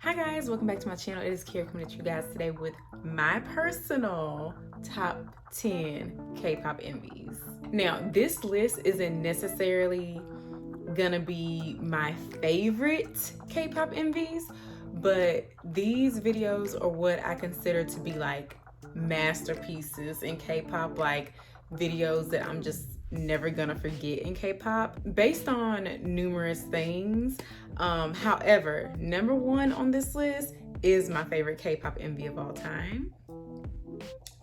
Hi guys, welcome back to my channel. It is Kira coming at you guys today with my personal top 10 K-pop MVs. Now, this list isn't necessarily gonna be my favorite K-pop MVs, but these videos are what I consider to be like masterpieces in K-pop, like videos that I'm just never gonna forget in K-pop based on numerous things. However, number one on this list is my favorite K-pop MV of all time.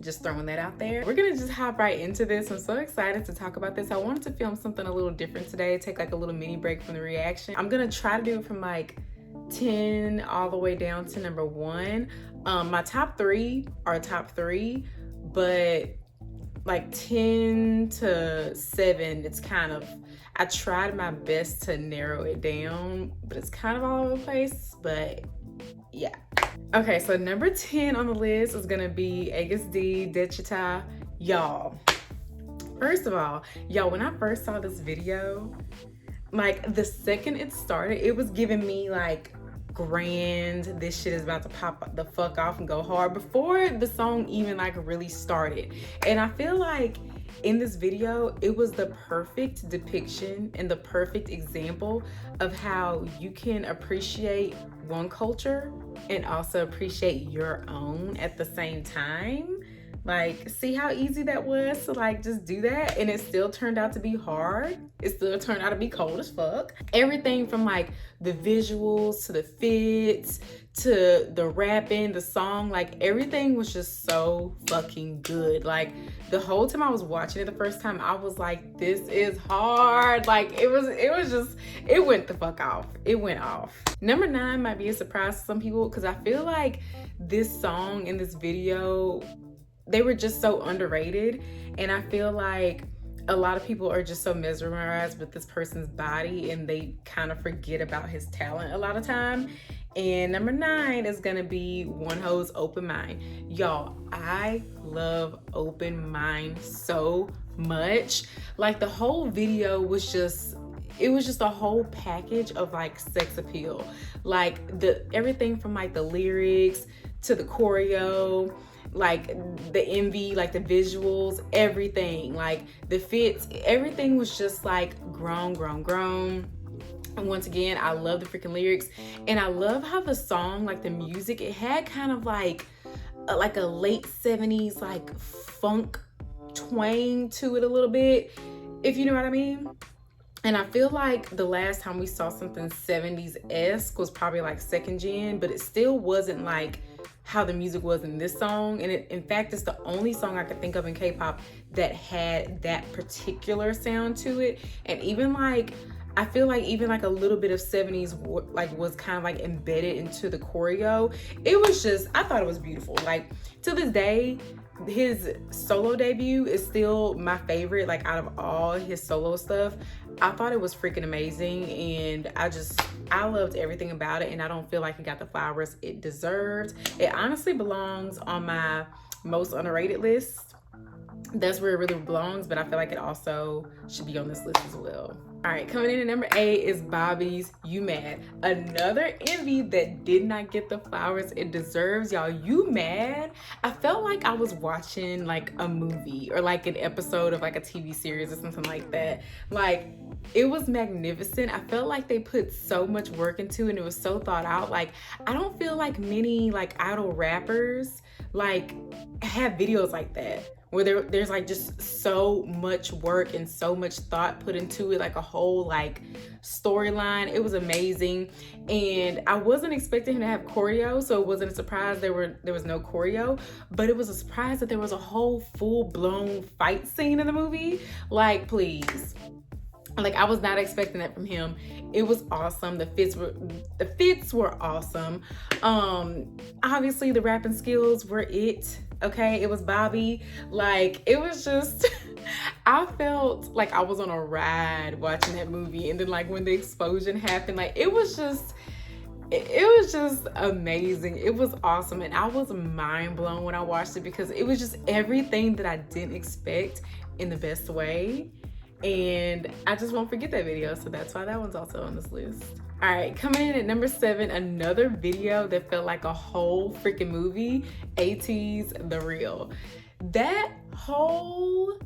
Just throwing that out there. We're gonna just hop right into this. I'm so excited to talk about this. I wanted to film something a little different today, take like a little mini break from the reaction. I'm gonna try to do it from like 10 all the way down to number one. My top three are top three, but like 10 to 7, it's kind of, I tried my best to narrow it down, but it's kind of all over the place, but yeah. Okay, so number 10 on the list is gonna be GusD Digital. Y'all, first of all, y'all, when I first saw this video, like the second it started, it was giving me like grand, this shit is about to pop the fuck off and go hard before the song even like really started. And I feel like in this video, it was the perfect depiction and the perfect example of how you can appreciate one culture and also appreciate your own at the same time. Like, see how easy that was to like just do that, and it still turned out to be hard. It still turned out to be cold as fuck. Everything from like the visuals to the fits to the rapping, the song, like everything was just so fucking good. Like the whole time I was watching it the first time, I was like, this is hard. Like it went the fuck off. It went off. Number 9 might be a surprise to some people because I feel like this song and this video, they were just so underrated, and I feel like a lot of people are just so mesmerized with this person's body and they kind of forget about his talent a lot of time. And number 9 is gonna be Wonho's Open Mind. Y'all, I love Open Mind so much. Like the whole video was just, it was just a whole package of like sex appeal. Like everything from like the lyrics to the choreo, like the MV, like the visuals, everything, like the fits, everything was just like grown. And once again, I love the freaking lyrics, and I love how the song, like the music, it had kind of like a late 70s like funk twang to it a little bit, if you know what I mean. And I feel like the last time we saw something 70s-esque was probably like second gen, but it still wasn't like how the music was in this song. And in fact, it's the only song I could think of in K-pop that had that particular sound to it. And even like, I feel like even like a little bit of 70s like was kind of like embedded into the choreo. It was just, I thought it was beautiful. Like to this day, his solo debut is still my favorite, like out of all his solo stuff. I thought it was freaking amazing, and I loved everything about it, and I don't feel like it got the flowers it deserved. It honestly belongs on my most underrated list. That's where it really belongs, but I feel like it also should be on this list as well. All right, coming in at number 8 is Bobby's You Mad. Another MV that did not get the flowers it deserves, y'all. You Mad? I felt like I was watching like a movie or like an episode of like a TV series or something like that. Like, it was magnificent. I felt like they put so much work into it, and it was so thought out. Like, I don't feel like many like idol rappers like have videos like that, where there's like just so much work and so much thought put into it, like a whole like storyline. It was amazing, and I wasn't expecting him to have choreo, so it wasn't a surprise there was no choreo, but it was a surprise that there was a whole full-blown fight scene in the movie. Like, please. Like, I was not expecting that from him. It was awesome. The fits were awesome. Obviously the rapping skills were it. Okay, it was Bobby. Like, it was just I felt like I was on a ride watching that movie, and then like when the explosion happened, like it was just amazing. It was awesome, and I was mind blown when I watched it because it was just everything that I didn't expect in the best way. And I just won't forget that video, so that's why that one's also on this list. All right, coming in at number 7, another video that felt like a whole freaking movie, Ateez The Real. That whole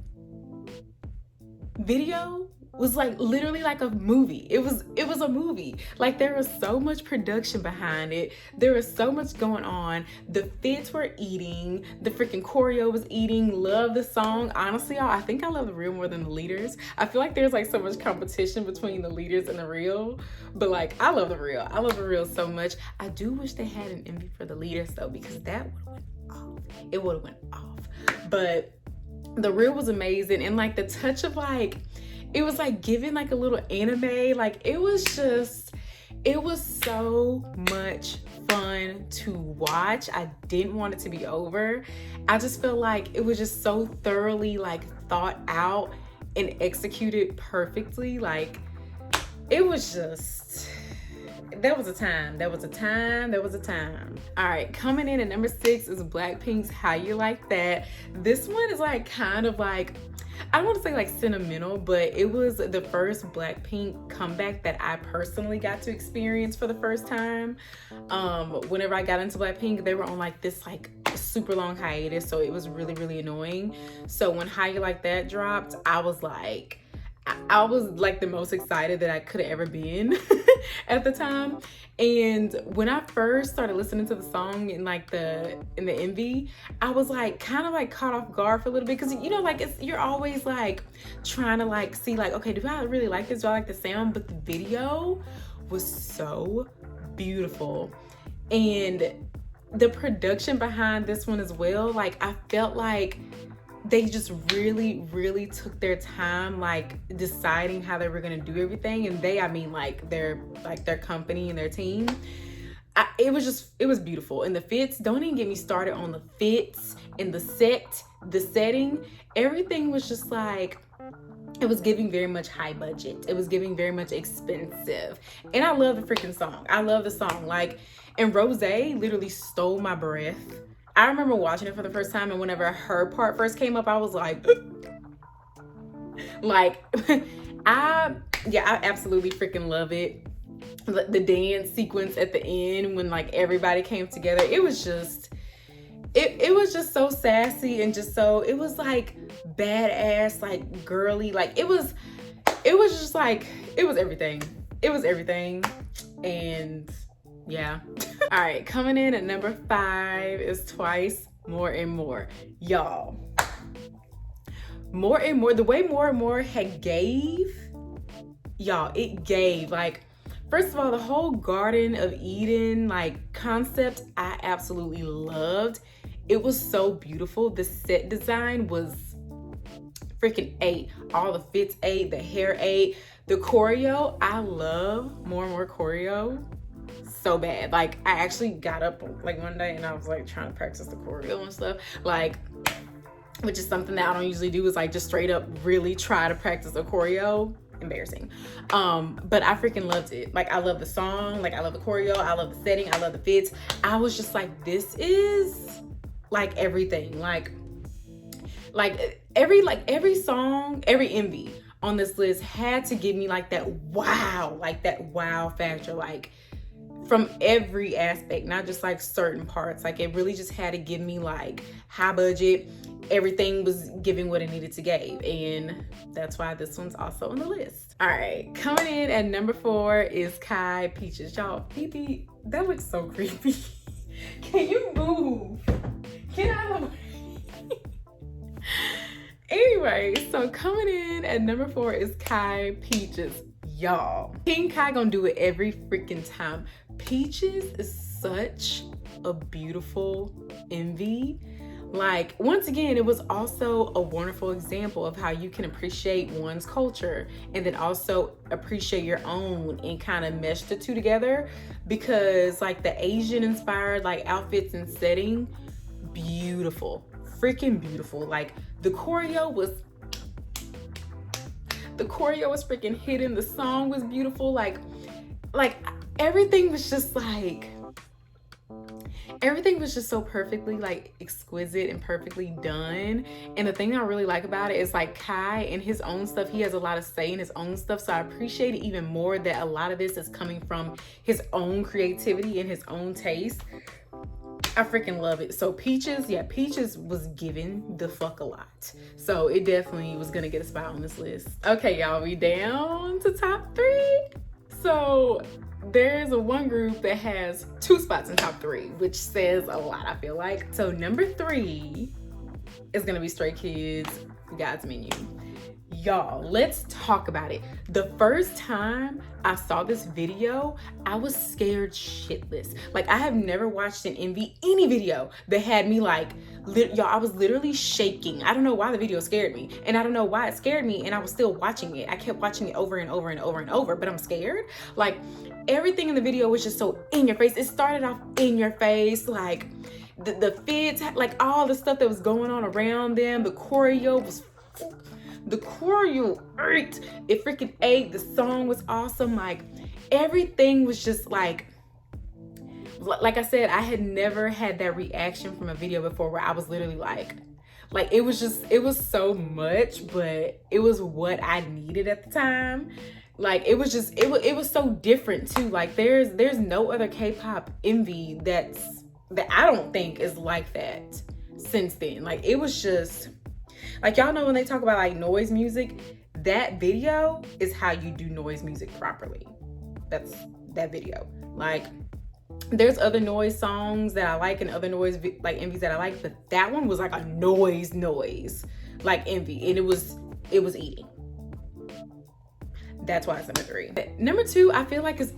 video was like literally like a movie. It was a movie. Like, there was so much production behind it. There was so much going on. The fits were eating. The freaking choreo was eating. Love the song. Honestly, y'all, I think I love the Real more than the leaders. I feel like there's like so much competition between the leaders and the Real, but like I love the Real. I love the Real so much. I do wish they had an envy for the leaders though, because that would have went off. It would have went off. But the Real was amazing, and like the touch of like, it was like giving like a little anime. Like, it was so much fun to watch. I didn't want it to be over. I just feel like it was just so thoroughly like thought out and executed perfectly. Like, it was just, that was a time. All right, coming in at number 6 is BLACKPINK's How You Like That. This one is like kind of like, I don't want to say like sentimental, but it was the first BLACKPINK comeback that I personally got to experience for the first time. Whenever I got into BLACKPINK, they were on like this like super long hiatus, so it was really, really annoying. So when How You Like That dropped, I was like the most excited that I could have ever been at the time. And when I first started listening to the song in the MV, I was like kind of like caught off guard for a little bit, because you know, like you're always like trying to like see like, okay, do I really like this? Do I like the sound? But the video was so beautiful, and the production behind this one as well. Like, I felt like they just really, really took their time, like deciding how they were gonna do everything. And I mean like their company and their team. It was beautiful. And the fits, don't even get me started on the fits and the setting. Everything was just like, it was giving very much high budget. It was giving very much expensive. And I love the freaking song. I love the song. Like, and Rose literally stole my breath. I remember watching it for the first time, and whenever her part first came up, I was like, like, I absolutely freaking love it. The dance sequence at the end when like everybody came together, it was just so sassy and just so, it was like badass, like girly, like it was just like, it was everything. And yeah. All right, coming in at number 5 is Twice More and More. Y'all, More and More, the way More and More had gave, y'all, it gave. Like, first of all, the whole Garden of Eden like concept, I absolutely loved. It was so beautiful. The set design was freaking 8. All the fits 8, the hair 8, the choreo. I love More and More choreo so bad. Like, I actually got up like one day and I was like trying to practice the choreo and stuff, like, which is something that I don't usually do, is like just straight up really try to practice a choreo. Embarrassing. But I freaking loved it. Like, I love the song, like I love the choreo, I love the setting, I love the fits. I was just like, this is like everything. Like every song, every MV on this list had to give me like that wow factor, like from every aspect, not just like certain parts. Like, it really just had to give me like high budget. Everything was giving what it needed to give, and that's why this one's also on the list. All right, coming in at number 4 is Kai Peaches. Y'all, Pee, that looks so creepy. Can you move? Get out of the way. Anyway, so coming in at number 4 is Kai Peaches. Y'all, King Kai gonna do it every freaking time. Peaches is such a beautiful MV. Like, once again, it was also a wonderful example of how you can appreciate one's culture and then also appreciate your own and kind of mesh the two together, because like the Asian inspired like outfits and setting, beautiful, freaking beautiful. Like, the choreo was freaking hidden. The song was beautiful. Like everything was just like, everything was just so perfectly like exquisite and perfectly done. And the thing I really like about it is like Kai and his own stuff, he has a lot of say in his own stuff, so I appreciate it even more that a lot of this is coming from his own creativity and his own taste. I freaking love it. So Peaches, yeah, Peaches was given the fuck a lot, so it definitely was gonna get a spot on this list. Okay, y'all, we down to top 3. So there's one group that has 2 spots in top 3, which says a lot, I feel like. So number 3 is gonna be Stray Kids, God's Menu. Y'all, let's talk about it. The first time I saw this video, I was scared shitless. Like, I have never watched an any video that had me like, y'all, I was literally shaking. I don't know why the video scared me, and I don't know why it scared me, and I was still watching it. I kept watching it over and over and over and over, but I'm scared. Like, everything in the video was just so in your face. It started off in your face, like the fits, like all the stuff that was going on around them. The choreo was it freaking ate. The song was awesome. Like, everything was just like I said, I had never had that reaction from a video before where I was literally like it was so much, but it was what I needed at the time. Like, it was so different too. Like, there's no other K-pop MV that I don't think is like that since then. Like, it was just like, y'all know when they talk about like noise music, that video is how you do noise music properly. That's that video. Like, there's other noise songs that I like and other noise like MVs that I like, but that one was like a noise like MV, and it was eating. That's why it's number 3. Number 2, I feel like it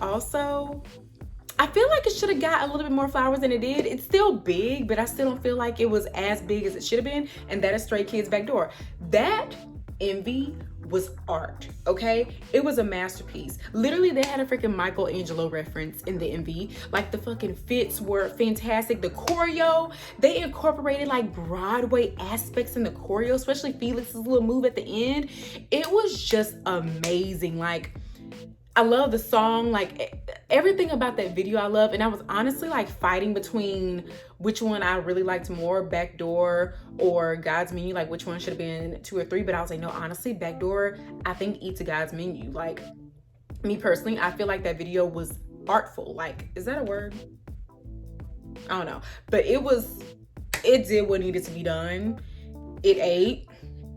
should have got a little bit more flowers than it did. It's still big, but I still don't feel like it was as big as it should have been, and that is Stray Kids Backdoor. That MV was art, okay? It was a masterpiece. Literally, they had a freaking Michelangelo reference in the MV. Like, the fucking fits were fantastic. The choreo, they incorporated like Broadway aspects in the choreo, especially Felix's little move at the end. It was just amazing. Like, I love the song, like everything about that video I love. And I was honestly like fighting between which one I really liked more, Backdoor or God's Menu, like which one should have been 2 or 3. But I was like, no, honestly, Backdoor, I think eats a God's Menu. Like, me personally, I feel like that video was artful. Like, is that a word? I don't know. But it did what needed to be done. It ate,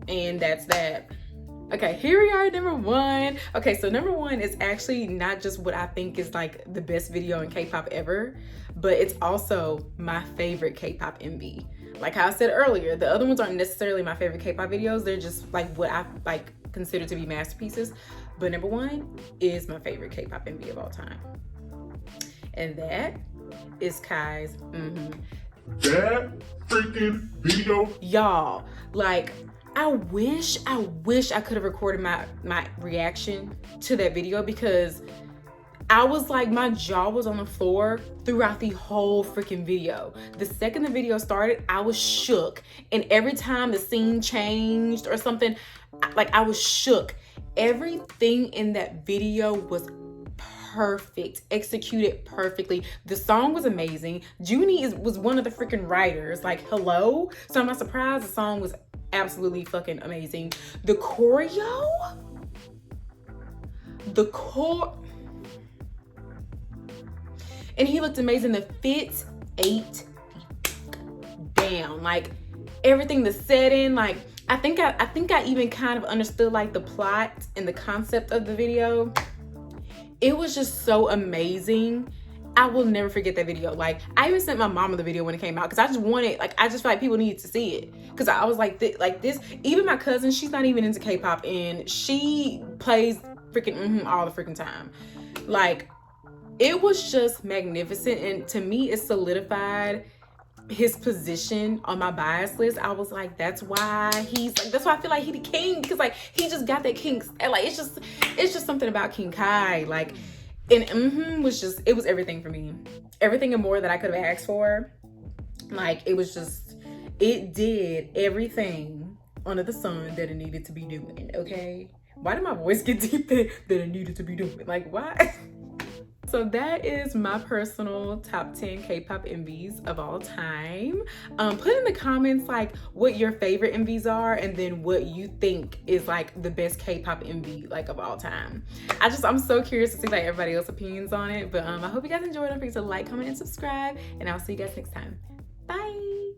and that's that. Okay, here we are, number 1. Okay, so number 1 is actually not just what I think is like the best video in K-pop ever, but it's also my favorite K-pop MV. Like how I said earlier, the other ones aren't necessarily my favorite K-pop videos. They're just like what I like consider to be masterpieces. But number 1 is my favorite K-pop MV of all time. And that is Kai's That freaking video. Y'all, like, I wish I could have recorded my reaction to that video, because I was like, my jaw was on the floor throughout the whole freaking video. The second the video started, I was shook. And every time the scene changed or something, I was shook. Everything in that video was perfect, executed perfectly. The song was amazing. Junie was one of the freaking writers. Like, hello? So I'm not surprised. The song was absolutely fucking amazing. The choreo, and he looked amazing. The fits ate down. Like, everything, the setting, like I think I even kind of understood like the plot and the concept of the video. It was just so amazing. I will never forget that video. Like, I even sent my mama the video when it came out, because I just wanted, like, I just felt like people needed to see it. Because I was like this, even my cousin, she's not even into K-pop, and she plays freaking all the freaking time. Like, it was just magnificent, and to me, it solidified his position on my bias list. I was like, that's why that's why I feel like he the king, because like he just got that king, and like it's just something about King Kai, like. And it was everything for me. Everything and more that I could have asked for. Like, it did everything under the sun that it needed to be doing, okay? Why did my voice get deep that it needed to be doing? Like, why? So that is my personal top 10 K-pop MVs of all time. Put in the comments like what your favorite MVs are, and then what you think is like the best K-pop MV like of all time. I'm so curious to see like everybody else's opinions on it. But I hope you guys enjoyed. Don't forget to like, comment, and subscribe, and I'll see you guys next time. Bye.